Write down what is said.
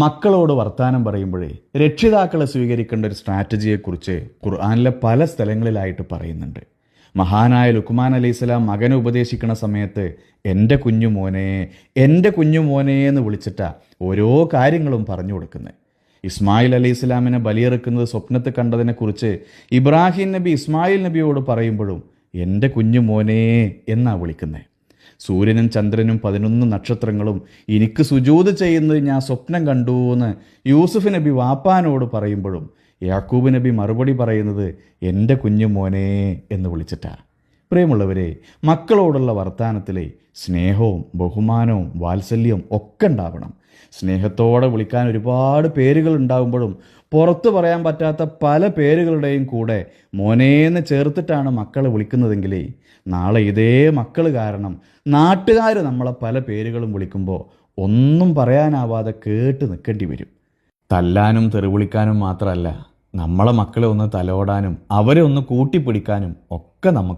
മക്കളോട് വർത്താനം പറയുമ്പോഴേ രക്ഷിതാക്കളെ സ്വീകരിക്കേണ്ട ഒരു സ്ട്രാറ്റജിയെക്കുറിച്ച് ഖുർആനിലെ പല സ്ഥലങ്ങളിലായിട്ട് പറയുന്നുണ്ട്. മഹാനായ ലുക്മാൻ അലൈഹിസ്സലാം മകനെ ഉപദേശിക്കുന്ന സമയത്ത് എൻ്റെ കുഞ്ഞു മോനെ, എൻ്റെ കുഞ്ഞു മോനെ എന്ന് വിളിച്ചിട്ടാ ഓരോ കാര്യങ്ങളും പറഞ്ഞു കൊടുക്കുന്നത്. ഇസ്മായിൽ അലൈഹി ഇസ്ലാമിനെ ബലിയെറുക്കുന്നത് സ്വപ്നത്തിൽ കണ്ടതിനെക്കുറിച്ച് ഇബ്രാഹിം നബി ഇസ്മായിൽ നബിയോട് പറയുമ്പോഴും എൻ്റെ കുഞ്ഞു മോനെ എന്നാ വിളിക്കുന്നത്. സൂര്യനും ചന്ദ്രനും 11 നക്ഷത്രങ്ങളും എനിക്ക് സുജൂദ് ചെയ്യുന്നത് ഞാൻ സ്വപ്നം കണ്ടു എന്ന് യൂസുഫ് നബി വാപ്പാനോട് പറയുമ്പോഴും യാക്കൂബ് നബി മറുപടി പറയുന്നത് എൻ്റെ കുഞ്ഞു മോനെ എന്ന് വിളിച്ചിട്ടാ. പ്രിയമുള്ളവരെ, മക്കളോടുള്ള വർത്താനത്തിലെ സ്നേഹവും ബഹുമാനവും വാത്സല്യവും ഒക്കെ ഉണ്ടാവണം. സ്നേഹത്തോടെ വിളിക്കാൻ ഒരുപാട് പേരുകൾ ഉണ്ടാകുമ്പോഴും പുറത്തു പറയാൻ പറ്റാത്ത പല പേരുകളുടെയും കൂടെ മോനേന്ന് ചേർത്തിട്ടാണ് മക്കളെ വിളിക്കുന്നതെങ്കിലേ നാളെ ഇതേ മക്കൾ കാരണം നാട്ടുകാർ നമ്മളെ പല പേരുകളും വിളിക്കുമ്പോൾ ഒന്നും പറയാനാവാതെ കേട്ട് നിൽക്കേണ്ടി വരും. തല്ലാനും തെറിവിളിക്കാനും മാത്രമല്ല, നമ്മളെ മക്കളെ ഒന്ന് തലോടാനും അവരെ ഒന്ന് കൂട്ടിപ്പിടിക്കാനും ഒക്കെ നമുക്ക്